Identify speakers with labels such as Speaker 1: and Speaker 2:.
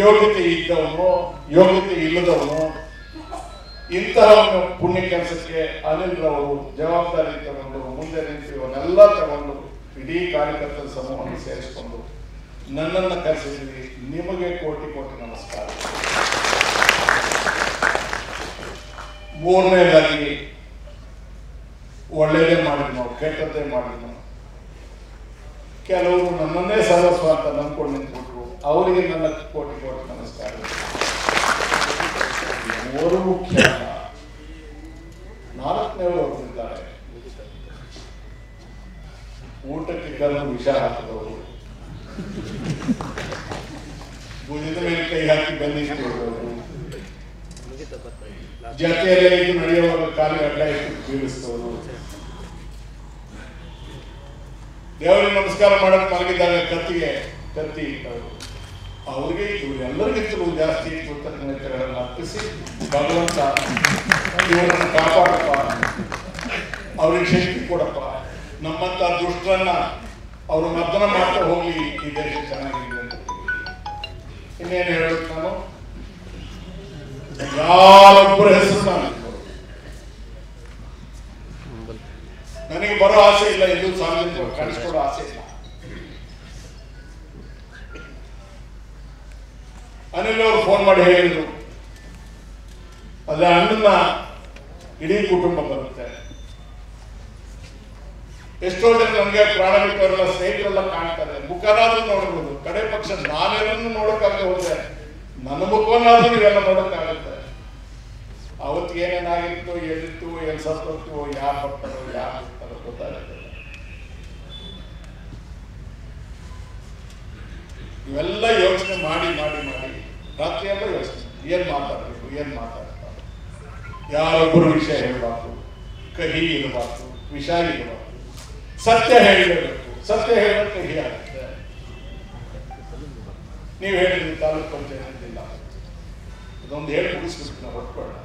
Speaker 1: ಯೋಗ್ಯತೆ ಇದ್ದವನು ಯೋಗ್ಯತೆ ಇಲ್ಲದವನು ಇಂತಹ ಪುಣ್ಯ ಕೆಲಸಕ್ಕೆ ಅನಿಲ್ ರವರು ಜವಾಬ್ದಾರಿ ತಗೊಂಡು ಮುಂದೆ ನಿಂತಿರುವನ್ನೆಲ್ಲ ತಗೊಂಡು ಇಡೀ ಕಾರ್ಯಕರ್ತರ ಸಮೂಹವನ್ನು ಸೇರಿಸಿಕೊಂಡು ನನ್ನನ್ನು ಕರೆಸಿದ್ವಿ. ನಿಮಗೆ ಕೋಟಿ ಕೋಟಿ ನಮಸ್ಕಾರ. ಮೂರನೇದಾಗಿ ಒಳ್ಳೆಯದೇ ಮಾಡಿದ್ವಿ ನಾವು, ಕೆಟ್ಟದ್ದೇ ಮಾಡಿದ್ವಿ ನಾವು. ಕೆಲವರು ನನ್ನನ್ನೇ ಸರ್ವಸ್ವ ಅಂತ ನಂಬ್ಕೊಂಡು ನಿಂತ್ಬಿಟ್ರು, ಅವರಿಗೆ ನನ್ನ ಕೋಟಿ ಕೋಟಿ ನಮಸ್ಕಾರ. ಮೂರು ಮುಖ್ಯ, ನಾಲ್ಕನೇವರು ಹೋಗ್ತಿದ್ದಾರೆ. ಊಟಕ್ಕೆ ಕಲ್ಲು ವಿಷ ಹಾಕಿದವರು, ಭುಜದ ಮೇಲೆ ಕೈ ಹಾಕಿ ಬಂದಿದ್ದವರು, ಜೊತೆಯಲ್ಲೇ ಇದು ನಡೆಯುವಾಗ ಕಾಲಿಗೆ ಅಡ್ಡ ಇಟ್ಟು ಬೀಳಿಸಿದವರು, ದೇವರಿಗೆ ನಮಸ್ಕಾರ ಮಾಡಕ್ ಮಲಗಿದಾಗ ಕತ್ತಿ ಇಟ್ಟವರು, ಅವ್ರಿಗೆ ಇವರೆಲ್ಲರಿಗಿಂತಲೂ ಜಾಸ್ತಿ ಕೃತಜ್ಞತೆಗಳನ್ನು ಅರ್ಪಿಸಿ ಭಗವಂತ ಇವರನ್ನು ಕಾಪಾಡಪ್ಪ, ಅವ್ರಿಗೆ ಶಕ್ತಿ ಕೊಡಪ್ಪ, ನಮ್ಮಂತ ದುಷ್ಟರನ್ನ ಅವರು ಮರ್ದನ ಮಾಡ್ತಾ ಹೋಗಿ ಈ ದೇಶ ಚೆನ್ನಾಗಿದೆ ಅಂತ. ಇನ್ನೇನು ಹೇಳಬೇಕು ನಾನು, ಯಾರೊಬ್ಬರ ಹೆಸರು ನನಗೆ ಬರೋ ಆಸೆ ಇಲ್ಲ, ಇದು ಸಾರ್ವಜನಿಕ ಕಾಣಿಸ್ಕೊಳ್ಳೋ ಆಸೆ ಇಲ್ಲ. ಅನಿಲ್ ಅವರು ಫೋನ್ ಮಾಡಿ ಹೇಳಿದ್ರು, ಅದ್ರ ಅಣ್ಣನ ಇಡೀ ಕುಟುಂಬ ಬರುತ್ತೆ. ಎಷ್ಟೋ ಜನ ನಮ್ಗೆ ಪ್ರಾಣ ಬಿಟ್ಟವರೆಲ್ಲ ಸ್ನೇಹಿತರೆಲ್ಲ ಕಾಣ್ತಾರೆ, ಮುಖನಾದ್ರೂ ನೋಡ್ಬೋದು, ಕಡೆ ಪಕ್ಷ ನಾನೇನನ್ನು ನೋಡೋಕ್ಕಾಗದೆ ಹೋದ್ರೆ ನನ್ನ ಮುಖವನ್ನಾದ್ರೂ ನೀವೆಲ್ಲ ನೋಡೋಕ್ಕಾಗುತ್ತೆ. ಅವತ್ತು ಏನೇನಾಗಿತ್ತು, ಎಲ್ಲಿತ್ತು, ಎಲ್ಲಿ ಸತ್ತೋಗ್ತು, ಯಾರು ಬರ್ತಾರೋ ಯಾರು ಬರ್ತಾರೋ ಗೊತ್ತಾಗುತ್ತೆ. ಇವೆಲ್ಲ ಯೋಚನೆ ಮಾಡಿ ರಾತ್ರಿ ಎಲ್ಲ ಯೋಚನೆ, ಏನ್ ಮಾತಾಡಬೇಕು, ಯಾರೊಬ್ಬರು ವಿಷಯ ಹೇಳಬಾರ್ದು, ಕಹಿ ಇರಬಾರ್ದು, ವಿಷ ಇರಬಾರ್ದು, ಸತ್ಯ ಹೇಳಬೇಕು. ಸತ್ಯ ಹೇಳಿದ್ರೆ ಕಹಿ ಆಗುತ್ತೆ. ನೀವು ಹೇಳಿದ್ರಿ ತಾಲೂಕು ಪಂಚಾಯತ್ ಇಲ್ಲ, ಇದೊಂದು ಹೇಳಿ ಮುಗಿಸ್ಬಿಟ್ಟು ನಾವು ಹೊಟ್ಕೊಳ್ಳೋಣ.